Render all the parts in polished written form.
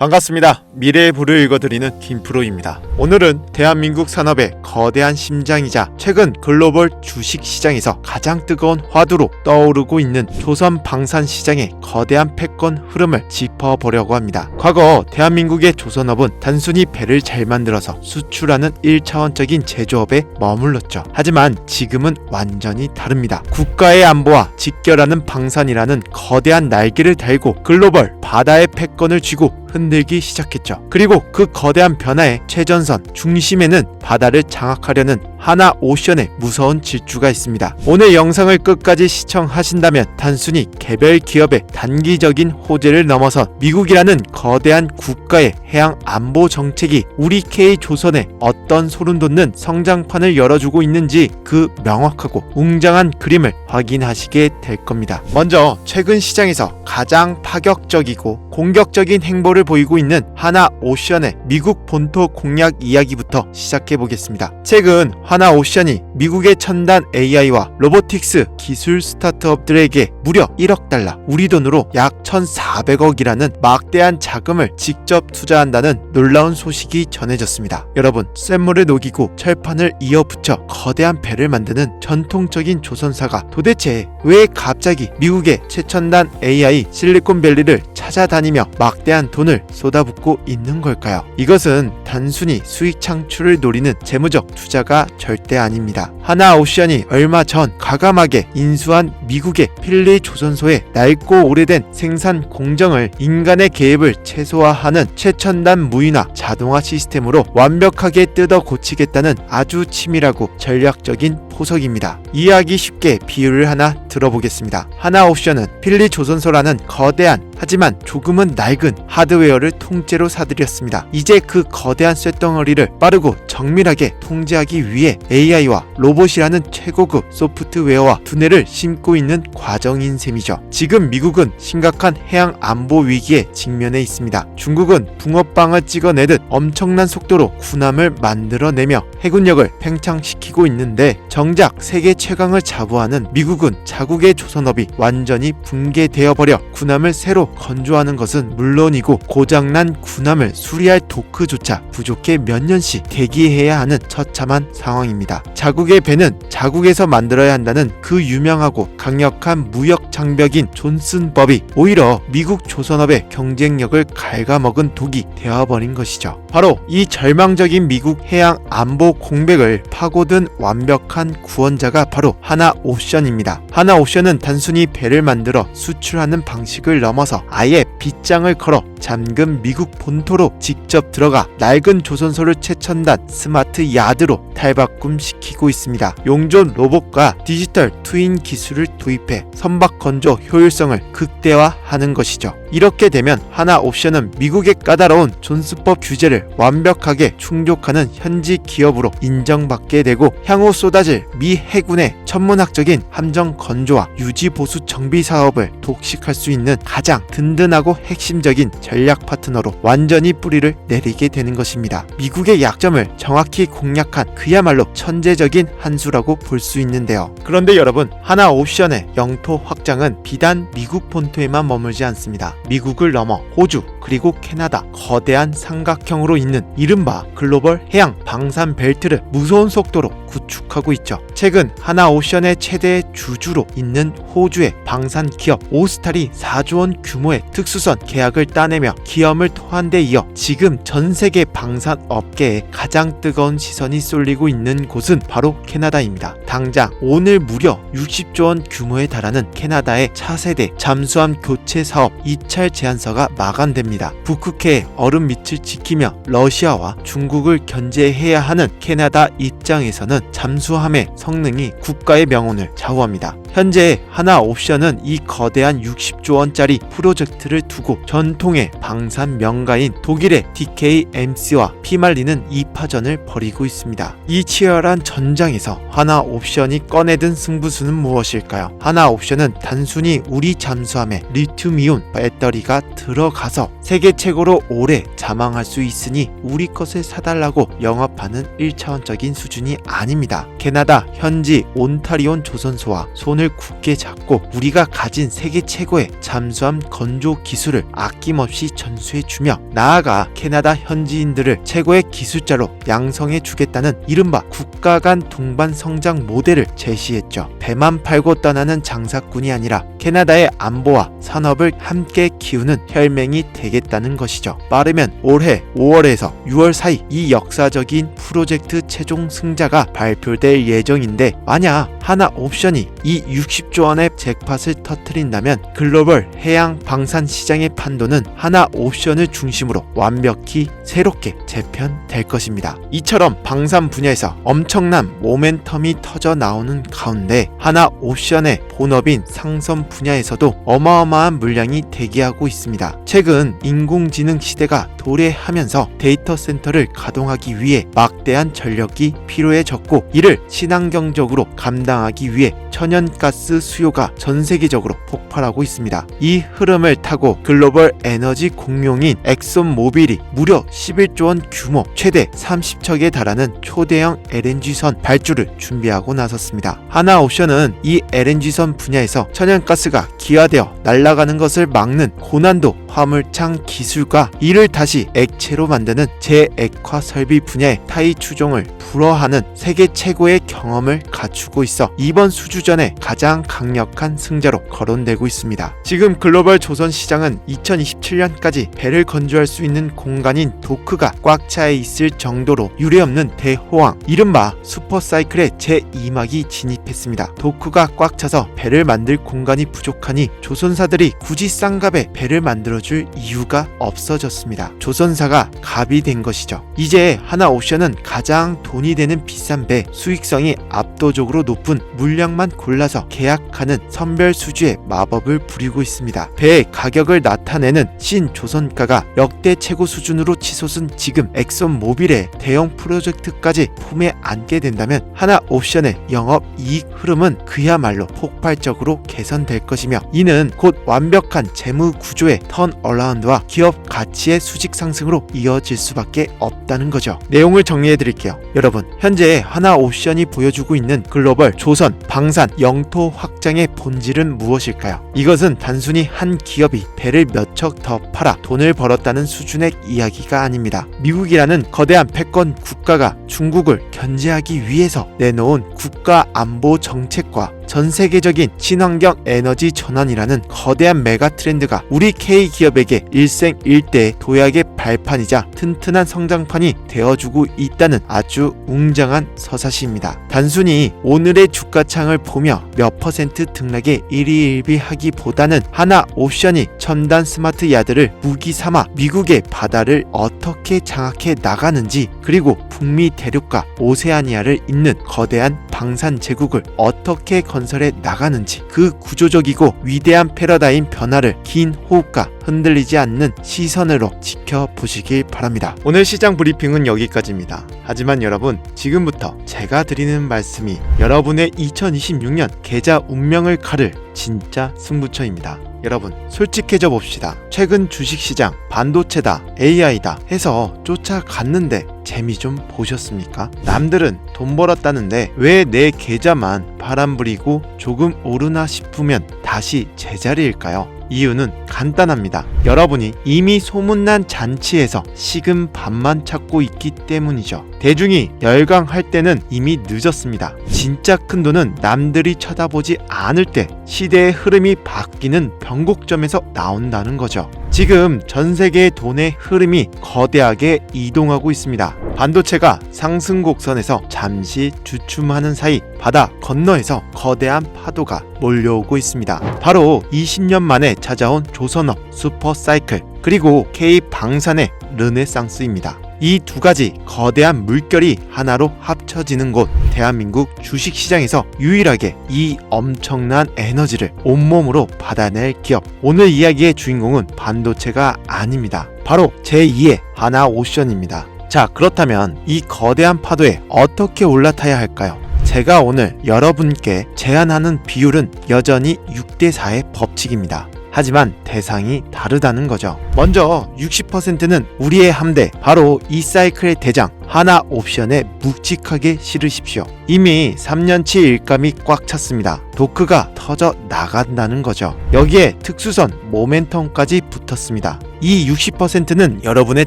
반갑습니다. 미래의 부를 읽어드리는 김프로입니다. 오늘은 대한민국 산업의 거대한 심장이자 최근 글로벌 주식시장에서 가장 뜨거운 화두로 떠오르고 있는 조선 방산 시장의 거대한 패권 흐름을 짚어보려고 합니다. 과거 대한민국의 조선업은 단순히 배를 잘 만들어서 수출하는 1차원적인 제조업에 머물렀죠. 하지만 지금은 완전히 다릅니다. 국가의 안보와 직결하는 방산이라는 거대한 날개를 달고 글로벌 바다의 패권을 쥐고 흔들기 시작했죠. 그리고 그 거대한 변화의 최전선 중심에는 바다를 장악하려는 하나오션의 무서운 질주가 있습니다. 오늘 영상을 끝까지 시청하신다면 단순히 개별 기업의 단기적인 호재를 넘어서 미국이라는 거대한 국가의 해양 안보 정책이 우리 K조선에 어떤 소름돋는 성장판을 열어주고 있는지 그 명확하고 웅장한 그림을 확인하시게 될 겁니다. 먼저 최근 시장에서 가장 파격적이고 공격적인 행보를 보이고 있는 하나오션의 미국 본토 공략 이야기부터 시작해 보겠습니다. 최근 하나오션이 미국의 첨단 AI와 로보틱스 기술 스타트업들에게 무려 1억 달러, 우리 돈으로 약 1,400억이라는 막대한 자금을 직접 투자한다는 놀라운 소식이 전해졌습니다. 여러분, 쇳물을 녹이고 철판을 이어붙여 거대한 배를 만드는 전통적인 조선사가 도대체 왜 갑자기 미국의 최첨단 AI 실리콘밸리를 찾아다니며 막대한 돈을 쏟아붓고 있는 걸까요? 이것은 단순히 수익 창출을 노리는 재무적 투자가 절대 아닙니다. 하나오션이 얼마 전 과감하게 인수한 미국의 필리 조선소의 낡고 오래된 생산 공정을 인간의 개입을 최소화하는 최첨단 무인화 자동화 시스템으로 완벽하게 뜯어 고치겠다는 아주 치밀하고 전략적인 포석입니다. 이해하기 쉽게 비유를 하나 들어보겠습니다. 하나오션은 필리 조선소라는 거대한 하지만 조금은 낡은 하드웨어를 통째로 사들였습니다. 이제 그 거대한 쇳덩어리를 빠르고 정밀하게 통제하기 위해 AI와 로봇이라는 최고급 소프트웨어와 두뇌를 심고 있는 과정인 셈이죠. 지금 미국은 심각한 해양 안보 위기에 직면해 있습니다. 중국은 붕어빵을 찍어내듯 엄청난 속도로 군함을 만들어내며 해군력을 팽창시키고 있는데 정작 세계 최강을 자부하는 미국은 자국의 조선업이 완전히 붕괴되어버려 군함을 새로 건조하는 것은 물론이고 고장난 군함을 수리할 도크조차 부족해 몇 년씩 대기해야 하는 처참한 상황입니다. 자국의 배는 자국에서 만들어야 한다는 그 유명하고 강력한 무역 장벽인 존슨법이 오히려 미국 조선업의 경쟁력을 갉아먹은 독이 되어버린 것이죠. 바로 이 절망적인 미국 해양 안보 공백을 파고든 완벽한 구원자가 바로 하나오션입니다. 하나오션은 단순히 배를 만들어 수출하는 방식을 넘어서 아예 빗장을 걸어 잠금 미국 본토로 직접 들어가 낡은 조선소를 최첨단 스마트 야드로 탈바꿈시키고 있습니다. 용존 로봇과 디지털 트윈 기술을 도입해 선박 건조 효율성을 극대화하는 것이죠. 이렇게 되면 하나옵션은 미국의 까다로운 존스법 규제를 완벽하게 충족하는 현지 기업으로 인정받게 되고 향후 쏟아질 미 해군의 천문학적인 함정 건조와 유지 보수 정비 사업을 독식할 수 있는 가장 든든하고 핵심적인 전략 파트너로 완전히 뿌리를 내리게 되는 것입니다. 미국의 약점을 정확히 공략한 그야말로 천재적인 한 수라고 볼 수 있는데요. 그런데 여러분, 하나옵션의 영토 확장은 비단 미국 본토에만 머물지 않습니다. 미국을 넘어 호주 그리고 캐나다 거대한 삼각형으로 있는 이른바 글로벌 해양 방산 벨트를 무서운 속도로 구축하고 있죠. 최근 하나오션의 최대 주주로 있는 호주의 방산 기업 오스탈이 4조 원 규모의 특수선 계약을 따내며 기염을 토한 데 이어 지금 전 세계 방산 업계에 가장 뜨거운 시선이 쏠리고 있는 곳은 바로 캐나다입니다. 당장 오늘 무려 60조 원 규모에 달하는 캐나다의 차세대 잠수함 교체 사업 입찰 제안서가 마감됩니다. 북극해의 얼음 밑을 지키며 러시아와 중국을 견제해야 하는 캐나다 입장에서는 잠수함의 성능이 국가의 명운을 좌우합니다. 현재 하나옵션은 이 거대한 60조 원짜리 프로젝트를 두고 전통의 방산 명가인 독일의 DKMC와 피말리는 2파전을 벌이고 있습니다. 이 치열한 전장에서 하나옵션이 꺼내든 승부수는 무엇일까요? 하나옵션은 단순히 우리 잠수함에 리튬이온 배터리가 들어가서 세계 최고로 오래 자망할 수 있으니 우리 것을 사달라고 영업하는 1차원적인 수준이 아닙니다. 캐나다 현지 온타리온 조선소와 손을 굳게 잡고 우리가 가진 세계 최고의 잠수함 건조 기술을 아낌없이 전수해주며 나아가 캐나다 현지인들을 최고의 기술자로 양성해 주겠다는 이른바 국가 간 동반 성장 모델을 제시했죠. 배만 팔고 떠나는 장사꾼이 아니라 캐나다의 안보와 산업을 함께 키우는 혈맹이 되겠다는 것이죠. 빠르면 올해 5월에서 6월 사이 이 역사적인 프로젝트 최종 승자가 발표될 예정인데 만약 하나옵션이 이 60조 원의 잭팟을 터뜨린다면 글로벌 해양 방산 시장의 판도는 하나옵션을 중심으로 완벽히 새롭게 재편될 것입니다. 이처럼 방산 분야에서 엄청난 모멘텀이 터져 나오는 가운데 하나옵션의 본업인 상선 분야에서도 어마어마한 물량이 대기하고 있습니다. 최근 인공지능 시대가 도래하면서 데이터 센터를 가동하기 위해 막대한 전력이 필요해졌고 이를 친환경적으로 감당하기 위해 천연가스 수요가 전 세계적으로 폭발하고 있습니다. 이 흐름을 타고 글로벌 에너지 공룡인 엑손모빌이 무려 11조 원 규모 최대 30척에 달하는 초대형 LNG선 발주를 준비하고 나섰습니다. 하나옵션은 이 LNG선 분야에서 천연가스가 기화되어 날아가는 것을 막는 고난도 화물창 기술과 이를 다시 액체로 만드는 재액화 설비 분야의 타이 추종을 불허하는 세계 최고의 경험을 갖추고 있어 이번 수주전에 가장 강력한 승자로 거론되고 있습니다. 지금 글로벌 조선 시장은 2027년까지 배를 건조할 수 있는 공간인 도크가 꽉 차 있을 정도로 유례없는 대호황 이른바 슈퍼사이클의 제2막이 진입했습니다. 도크가 꽉 차서 배를 만들 공간이 부족하니 조선사들이 굳이 싼 값에 배를 만들어줄 이유가 없어졌습니다. 조선사가 갑이 된 것이죠. 이제 하나옵션은 가장 돈이 되는 비싼 배, 수익성이 압도적으로 높은 물량만 골라서 계약하는 선별 수주의 마법을 부리고 있습니다. 배의 가격을 나타내는 신조선가가 역대 최고 수준으로 치솟은 지금 엑손모빌의 대형 프로젝트까지 품에 안게 된다면 하나옵션의 영업이익 흐름은 그야말로 폭발적으로 개선될 것이며 이는 곧 완벽한 재무 구조의 턴어라운드와 기업 가치의 수직 상승으로 이어질 수밖에 없다는 거죠. 내용을 정리해 드릴게요. 여러분, 현재 하나옵션이 보여주고 있는 글로벌 조선 방산 영토 확장의 본질은 무엇일까요? 이것은 단순히 한 기업이 배를 몇 척 더 팔아 돈을 벌었다는 수준의 이야기가 아닙니다. 미국이라는 거대한 패권 국가가 중국을 견제하기 위해서 내놓은 국가 안보 정책과 전 세계적인 친환경 에너지 전환이라는 거대한 메가 트렌드가 우리 K기업에게 일생일대의 도약의 발판이자 튼튼한 성장판이 되어주고 있다는 아주 웅장한 서사시입니다. 단순히 오늘의 주가창을 보며 몇 퍼센트 등락에 일희일비하기보다는 하나옵션이 첨단 스마트 야드를 무기 삼아 미국의 바다를 어떻게 장악해 나가는지 그리고 북미 대륙과 오세아니아를 잇는 거대한 방산 제국을 어떻게 건설해 나가는지 그 구조적이고 위대한 패러다임 변화를 긴 호흡과 흔들리지 않는 시선으로 지켜보시길 바랍니다. 오늘 시장 브리핑은 여기까지입니다. 하지만 여러분, 지금부터 제가 드리는 말씀이 여러분의 2026년 계좌 운명을 가를 진짜 승부처입니다. 여러분, 솔직해져 봅시다. 최근 주식시장 반도체다, AI다 해서 쫓아갔는데 재미 좀 보셨습니까? 남들은 돈 벌었다는데 왜 내 계좌만 바람 부리고 조금 오르나 싶으면 다시 제자리일까요? 이유는 간단합니다. 여러분이 이미 소문난 잔치에서 식은 밥만 찾고 있기 때문이죠. 대중이 열광할 때는 이미 늦었습니다. 진짜 큰 돈은 남들이 쳐다보지 않을 때 시대의 흐름이 바뀌는 변곡점에서 나온다는 거죠. 지금 전 세계의 돈의 흐름이 거대하게 이동하고 있습니다. 반도체가 상승 곡선에서 잠시 주춤하는 사이 바다 건너에서 거대한 파도가 몰려오고 있습니다. 바로 20년 만에 찾아온 조선업 슈퍼사이클 그리고 K방산의 르네상스입니다. 이 두 가지 거대한 물결이 하나로 합쳐지는 곳 대한민국 주식시장에서 유일하게 이 엄청난 에너지를 온몸으로 받아낼 기업. 오늘 이야기의 주인공은 반도체가 아닙니다. 바로 제2의 하나옵션입니다. 자, 그렇다면 이 거대한 파도에 어떻게 올라타야 할까요? 제가 오늘 여러분께 제안하는 비율은 여전히 6대4의 법칙입니다. 하지만 대상이 다르다는 거죠. 먼저 60%는 우리의 함대, 바로 이 사이클의 대장 하나옵션에 묵직하게 실으십시오. 이미 3년치 일감이 꽉 찼습니다. 도크가 터져 나간다는 거죠. 여기에 특수선 모멘텀까지 붙었습니다. 이 60%는 여러분의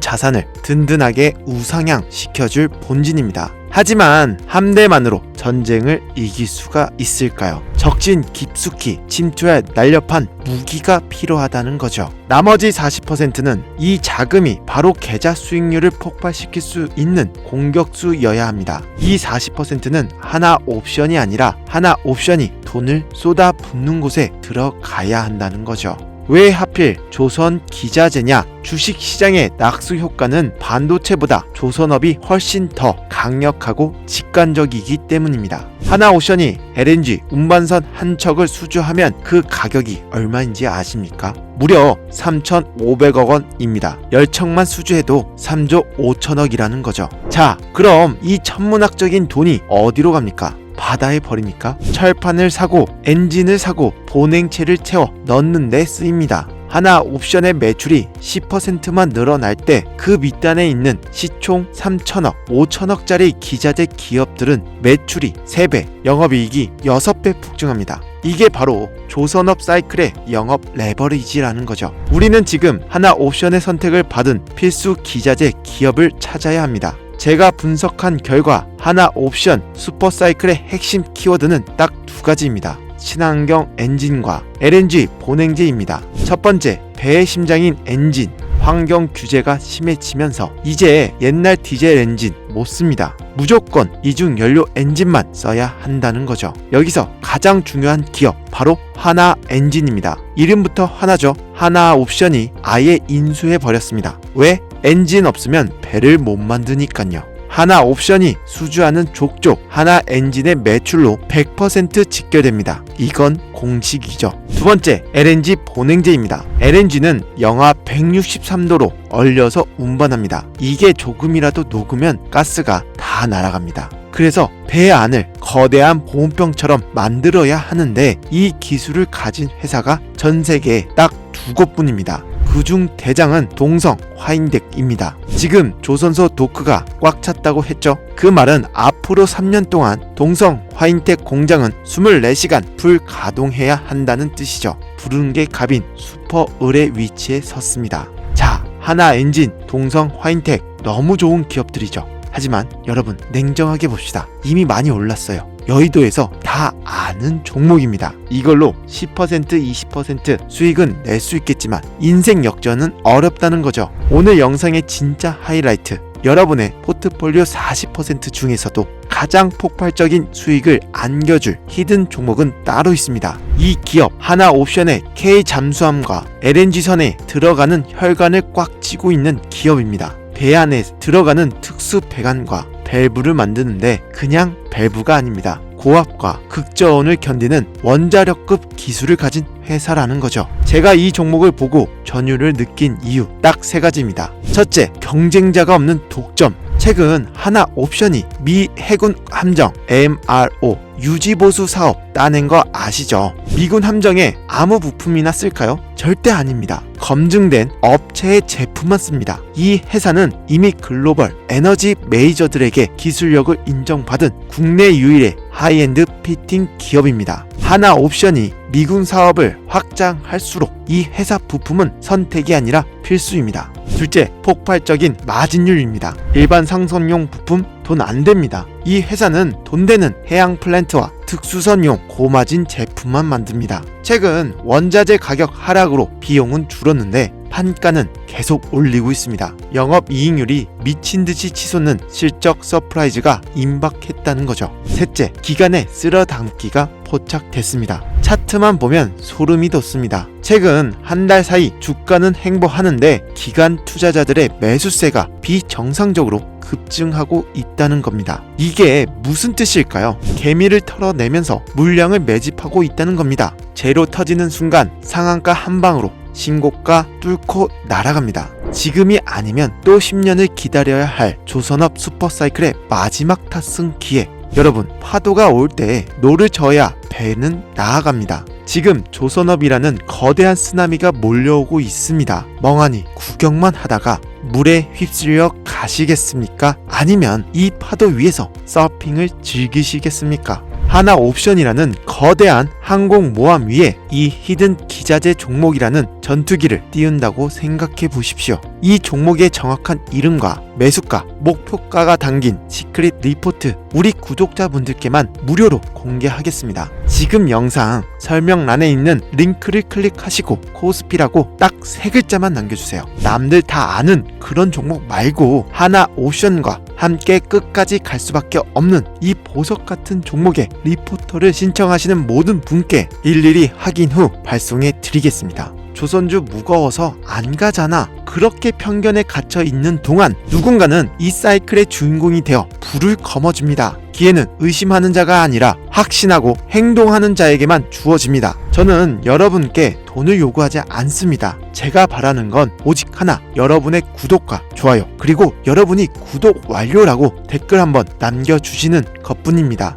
자산을 든든하게 우상향 시켜줄 본진입니다. 하지만 함대만으로 전쟁을 이길 수가 있을까요? 적진 깊숙이 침투할 날렵한 무기가 필요하다는 거죠. 나머지 40%는 이 자금이 바로 계좌 수익률을 폭발시킬 수 있는 공격수여야 합니다. 이 40%는 하나 옵션이 아니라 하나 옵션이 돈을 쏟아붓는 곳에 들어가야 한다는 거죠. 왜 하필 조선 기자재냐? 주식시장의 낙수 효과는 반도체보다 조선업이 훨씬 더 강력하고 직관적이기 때문입니다. 하나오션이 LNG 운반선 한 척을 수주하면 그 가격이 얼마인지 아십니까? 무려 3,500억 원입니다. 10척만 수주해도 3조 5천억이라는 거죠. 자, 그럼 이 천문학적인 돈이 어디로 갑니까? 바다에 버립니까? 철판을 사고 엔진을 사고 보냉체를 채워 넣는 데 쓰입니다. 하나 옵션의 매출이 10%만 늘어날 때 그 밑단에 있는 시총 3천억, 5천억짜리 기자재 기업들은 매출이 3배, 영업이익이 6배 폭증합니다. 이게 바로 조선업 사이클의 영업 레버리지라는 거죠. 우리는 지금 하나 옵션의 선택을 받은 필수 기자재 기업을 찾아야 합니다. 제가 분석한 결과 하나 옵션 슈퍼사이클의 핵심 키워드는 딱 두 가지입니다. 친환경 엔진과 LNG 보냉제입니다. 첫 번째, 배의 심장인 엔진. 환경 규제가 심해지면서 이제 옛날 디젤 엔진 못 씁니다. 무조건 이중 연료 엔진만 써야 한다는 거죠. 여기서 가장 중요한 기업, 바로 하나 엔진입니다. 이름부터 하나죠. 하나 옵션이 아예 인수해 버렸습니다. 왜? 엔진 없으면 배를 못 만드니깐요. 하나 옵션이 수주하는 족족 하나 엔진의 매출로 100% 직결됩니다. 이건 공식이죠. 두 번째, LNG 보냉제입니다. LNG는 영하 163도로 얼려서 운반합니다. 이게 조금이라도 녹으면 가스가 다 날아갑니다. 그래서 배 안을 거대한 보온병처럼 만들어야 하는데 이 기술을 가진 회사가 전 세계에 딱 2곳뿐입니다. 그중 대장은 동성 화인덱입니다. 지금 조선소 도크가 꽉 찼다고 했죠. 그 말은 앞으로 3년 동안 동성 화인덱 공장은 24시간 불가동해야 한다는 뜻이죠. 부르는 게 갑인 슈퍼을의 위치에 섰습니다. 자, 하나 엔진, 동성 화인덱 너무 좋은 기업들이죠. 하지만 여러분, 냉정하게 봅시다. 이미 많이 올랐어요. 여의도에서 다 아는 종목입니다. 이걸로 10%, 20% 수익은 낼 수 있겠지만 인생 역전은 어렵다는 거죠. 오늘 영상의 진짜 하이라이트, 여러분의 포트폴리오 40% 중에서도 가장 폭발적인 수익을 안겨줄 히든 종목은 따로 있습니다. 이 기업 하나 옵션의 K 잠수함과 LNG선에 들어가는 혈관을 꽉 쥐고 있는 기업입니다. 배 안에 들어가는 특수 배관과 밸브를 만드는데 그냥 밸브가 아닙니다. 고압과 극저온을 견디는 원자력급 기술을 가진 회사라는 거죠. 제가 이 종목을 보고 전율을 느낀 이유 딱 3가지입니다. 첫째, 경쟁자가 없는 독점. 최근 하나 옵션이 미 해군 함정 MRO 유지보수 사업 따낸 거 아시죠? 미군 함정에 아무 부품이나 쓸까요? 절대 아닙니다. 검증된 업체의 제품만 씁니다. 이 회사는 이미 글로벌 에너지 메이저들에게 기술력을 인정받은 국내 유일의 하이엔드 피팅 기업입니다. 하나 옵션이 미군 사업을 확장할수록 이 회사 부품은 선택이 아니라 필수입니다. 둘째, 폭발적인 마진율입니다. 일반 상선용 부품 돈 안 됩니다. 이 회사는 돈 되는 해양 플랜트와 특수선용 고마진 제품만 만듭니다. 최근 원자재 가격 하락으로 비용은 줄었는데 판가는 계속 올리고 있습니다. 영업이익률이 미친듯이 치솟는 실적 서프라이즈가 임박했다는 거죠. 셋째, 기간의 쓸어담기가 포착됐습니다. 차트만 보면 소름이 돋습니다. 최근 한 달 사이 주가는 횡보하는데 기관 투자자들의 매수세가 비정상적으로 급증하고 있다는 겁니다. 이게 무슨 뜻일까요? 개미를 털어내면서 물량을 매집하고 있다는 겁니다. 제로 터지는 순간 상한가 한 방으로 신고가 뚫고 날아갑니다. 지금이 아니면 또 10년을 기다려야 할 조선업 슈퍼사이클의 마지막 탑승 기회. 여러분, 파도가 올 때 노를 저어야 배는 나아갑니다. 지금 조선업이라는 거대한 쓰나미가 몰려오고 있습니다. 멍하니 구경만 하다가 물에 휩쓸려 가시겠습니까? 아니면 이 파도 위에서 서핑을 즐기시겠습니까? 하나옵션이라는 거대한 항공모함 위에 이 히든 기자재 종목이라는 전투기를 띄운다고 생각해 보십시오. 이 종목의 정확한 이름과 매수가, 목표가가 담긴 시크릿 리포트 우리 구독자분들께만 무료로 공개하겠습니다. 지금 영상 설명란에 있는 링크를 클릭하시고 코스피라고 딱 3글자만 남겨주세요. 남들 다 아는 그런 종목 말고 하나옵션과 함께 끝까지 갈 수밖에 없는 이 보석 같은 종목의 리포터를 신청하시는 모든 분께 일일이 확인 후 발송해 드리겠습니다. 조선주 무거워서 안 가잖아. 그렇게 편견에 갇혀 있는 동안 누군가는 이 사이클의 주인공이 되어 불을 거머쥡니다. 기회는 의심하는 자가 아니라 확신하고 행동하는 자에게만 주어집니다. 저는 여러분께 돈을 요구하지 않습니다. 제가 바라는 건 오직 하나, 여러분의 구독과 좋아요, 그리고 여러분이 구독 완료라고 댓글 한번 남겨주시는 것뿐입니다.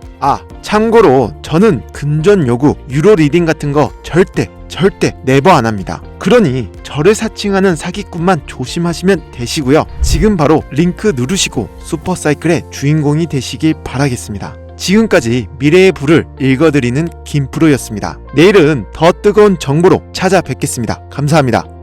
참고로 저는 금전 요구, 유로 리딩 같은 거 절대 네버 안 합니다. 그러니 저를 사칭하는 사기꾼만 조심하시면 되시고요. 지금 바로 링크 누르시고 슈퍼사이클의 주인공이 되시길 바라겠습니다. 지금까지 미래의 불을 읽어드리는 김프로였습니다. 내일은 더 뜨거운 정보로 찾아뵙겠습니다. 감사합니다.